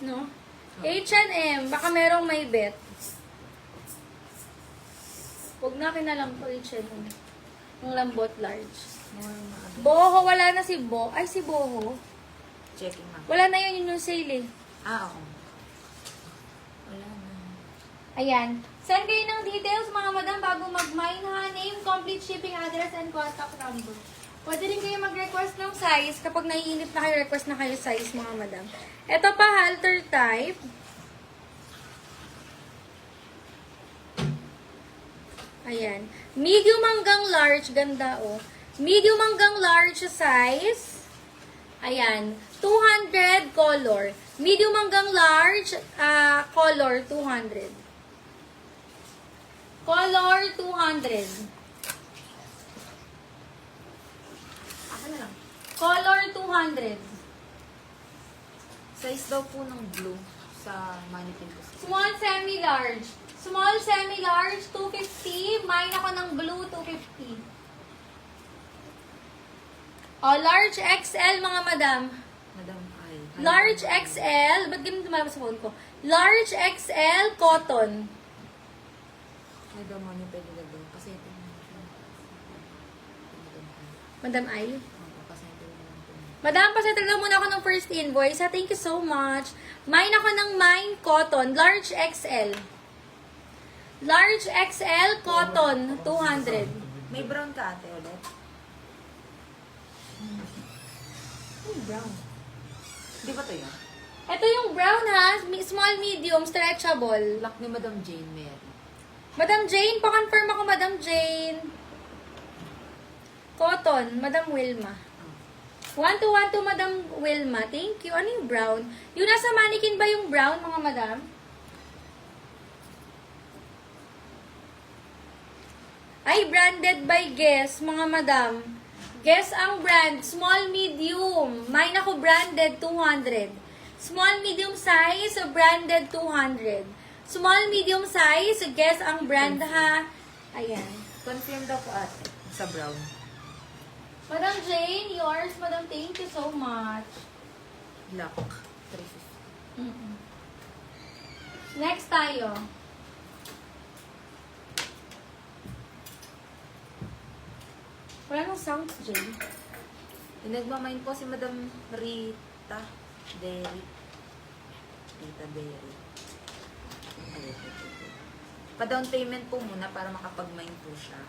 No? H&M, baka merong may bet. Huwag na lang po H&M. Yung lambot large. Boho, wala na si Bo. Ay, si Boho. Checking ma'am. Wala na yun yung sale eh. Oo. Wala na. Ayan. Send kayo ng details mga madam bago mag-mine ha. Name, complete shipping address, and contact number. Pwede rin kayo mag-request ng size kapag naiinip na kayo, request na kayo size mga madam. Ito pa, halter type. Ayan. Medium hanggang large. Ganda oh. Medium hanggang large size. Ayan. 200 color. Medium hanggang large color 200. Color 200. Aka na lang. Color 200. Size daw po ng blue sa mannequin ko. Small semi-large. Small semi-large 250. Mine ako ng blue 250. Oh, large XL mga madam. Madam ay. Large XL. Ba't ganun tumalabas sa phone ko? Large XL cotton. Ay daw mo niyo pwede na daw. Kasi ito na. Madam Ay. Kasi ito na lang po. Madam, pasettle lang muna ako ng first invoice. Thank you so much. Mine ako ng Mine Cotton. Large XL. Large XL Cotton. 200. May brown ka ate ulit? Brown. Di ba ito yun? Ito yung brown ha. Small, medium, stretchable. Lock ni Madam Jane meron. Madam Jane, pa-confirm ako, Madam Jane. Cotton, Madam Wilma. 1 to Madam Wilma. Thank you. Ano yung brown? Yung nasa mannequin ba yung brown, mga madam? Ay, branded by Guess, mga madam. Guess ang brand. Small, medium. Mine ako branded, 200. Small, medium size, branded, 200. Small, medium size, guess ang brand ha. Ayan. Confirm daw po ate. Sa brown. Madam Jane, yours, Madam, thank you so much. Lock. 350. Next tayo. Wala nang sounds, Jane. Nagmamind po si Madam Rita Derry. Rita Derry. Pa-down payment po muna para makapag-mine po siya.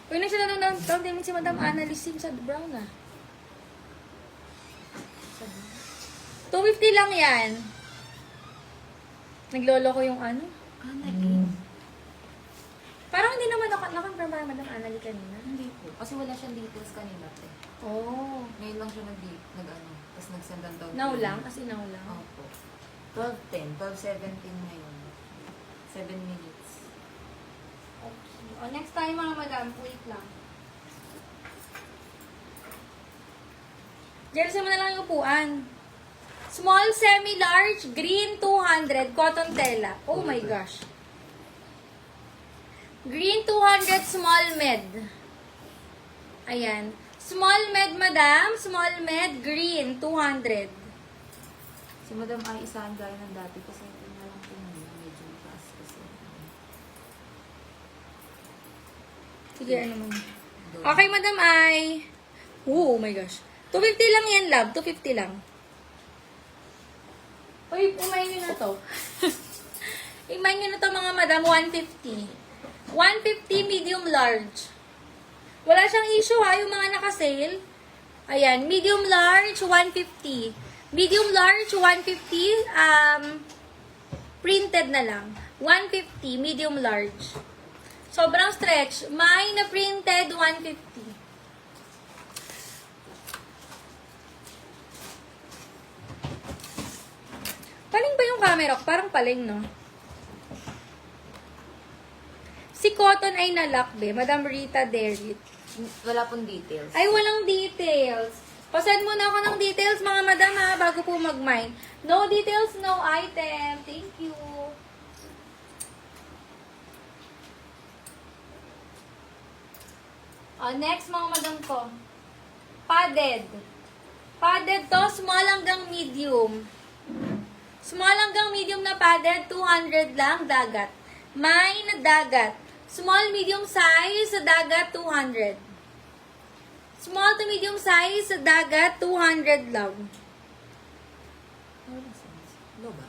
Uy, nagsila ng down payment si Madam Annalise sa brown ah. 250 lang yan. Naglolo ko yung ano. Parang hindi naman nakonfirm ba Madam Annalise kanina? Hindi po. Kasi wala siyang details kanina te. Oh. Ngayon lang siya nag-ano. Tapos nag-sendan down. Now lang? Kasi now lang. Opo. 12:10. 12:17 ngayon. 7 minutes. Okay. O, next time mga madam, wait lang. Jersey mo na lang yung upuan. Small, semi-large, green 200, cotton tela. Oh my gosh. Green 200, small med. Ayan. Small med, madam. Small med, green 200. Si Madam ay isahan gaya ng dati kasi ito na lang po ngayon. Medyo fast kasi. Sige, ano man. Okay, madam ay. Oh my gosh. 250 lang yan, love. 250 lang. Uy, umayin nyo na to. Imayin nyo na to mga madam, 150. 150 medium large. Wala siyang issue ha, yung mga naka-sale. Ayan, medium large, 150. Medium large, 150. Printed na lang. 150, medium large. Sobrang stretch. May na printed, 150. Paling ba yung camera ko? Parang paling, no? Si Cotton ay nalock, be. Madam Rita Derrit. Wala pong details. Ay, walang details. Pasend muna ako ng details, mga madam, ha, bago po mag-mine. No details, no item. Thank you. Next, mga madam ko. Pad padded. Padded to, small hanggang medium. Small hanggang medium na padded, 200 lang, dagat. May na dagat. Small, medium size, sa dagat, 200. Small to medium size, sa dagat, 200 lang. Low ba?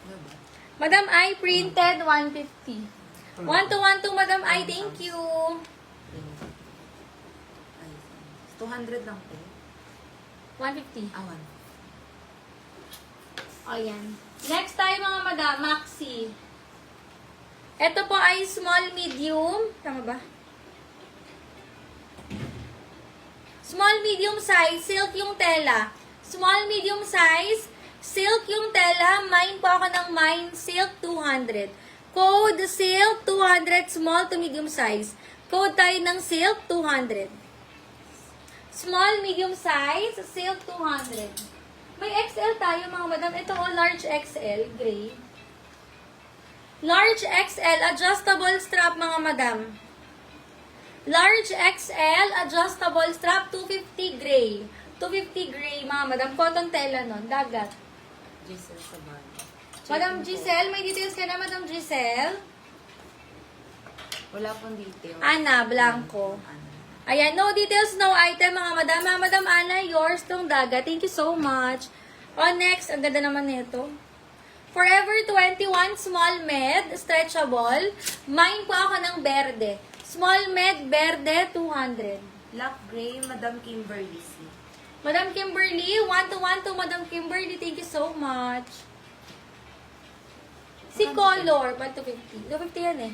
Low ba? Madam I printed 150. 1 to Madam I, thank you. Ay, 200 lang po. 150. Awan. O, yan. Next tayo mga madam, maxi. Ito po ay small, medium. Tama ba? Small, medium size, silk yung tela. Small, medium size, silk yung tela. Mine po ako ng mine, silk 200. Code silk 200, small to medium size. Code tayo ng silk 200. Small, medium size, silk 200. May XL tayo mga madam. Ito o, large XL, gray. Large XL, adjustable strap mga madam. Large XL, adjustable strap, 250 gray. 250 gray mga madam. Cotton tela nun, dagat. Giselle sa bar. Madam Giselle, may details ka na, Madam Giselle? Wala pong detail. Ana, blanco. Ano? Ayan, no details, no item, mga madam. Madam Ana, yours tong dagat. Thank you so much. On next, ang ganda naman nito. Forever 21, small med, stretchable. Mine po ako ng berde. Small med, berde, 200. Black gray, Madam Kimberly C. Madam Kimberly, 1 to Madam Kimberly. Thank you so much. Si color, ba't 250? 250 yan eh.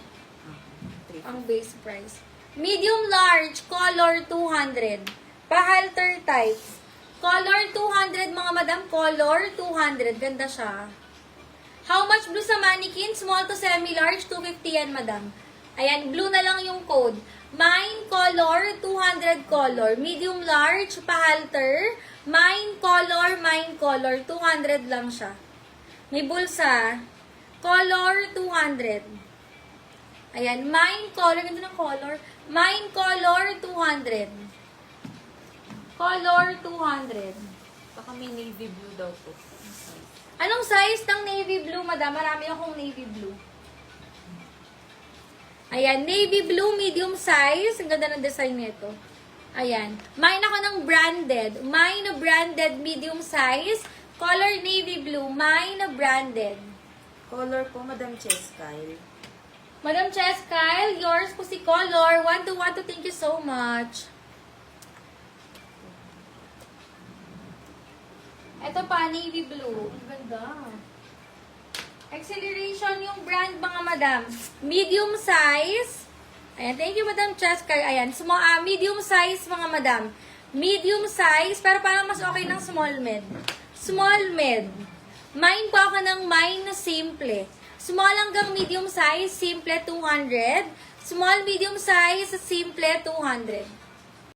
Ang base price. Medium large, color 200. Pa-halter type. Color 200 mga madam, color 200. Ganda siya. How much blue sa mannequin? Small to semi-large, 250 yan madam. Ayan, blue na lang yung code. Mine color, 200 color. Medium large, pa-halter. Mine color, 200 lang siya. May bulsa. Color, 200. Ayan, mine color. Ganda ng color. Mine color, 200. Color, 200. Baka may navy blue daw po. Anong size ng navy blue, madam? Marami akong navy blue. Ayan, navy blue, medium size. Ang ganda ng design nito. Ayan. Mine ako ng branded. Mine na branded, medium size. Color navy blue. Mine na branded. Color po, Madam Chess Kyle. Madam Chess Kyle, yours po si Color. 1 to, thank you so much. Ito pa, navy blue. Ang ganda. Acceleration yung brand, mga madam. Medium size. Ayan, thank you, Madam Chess Kyle. Ayan, medium size, mga madam. Medium size, pero parang mas okay ng small med. Small med. Mine po ako ng mine na simple. Small hanggang medium size, simple 200. Small, medium size, simple 200.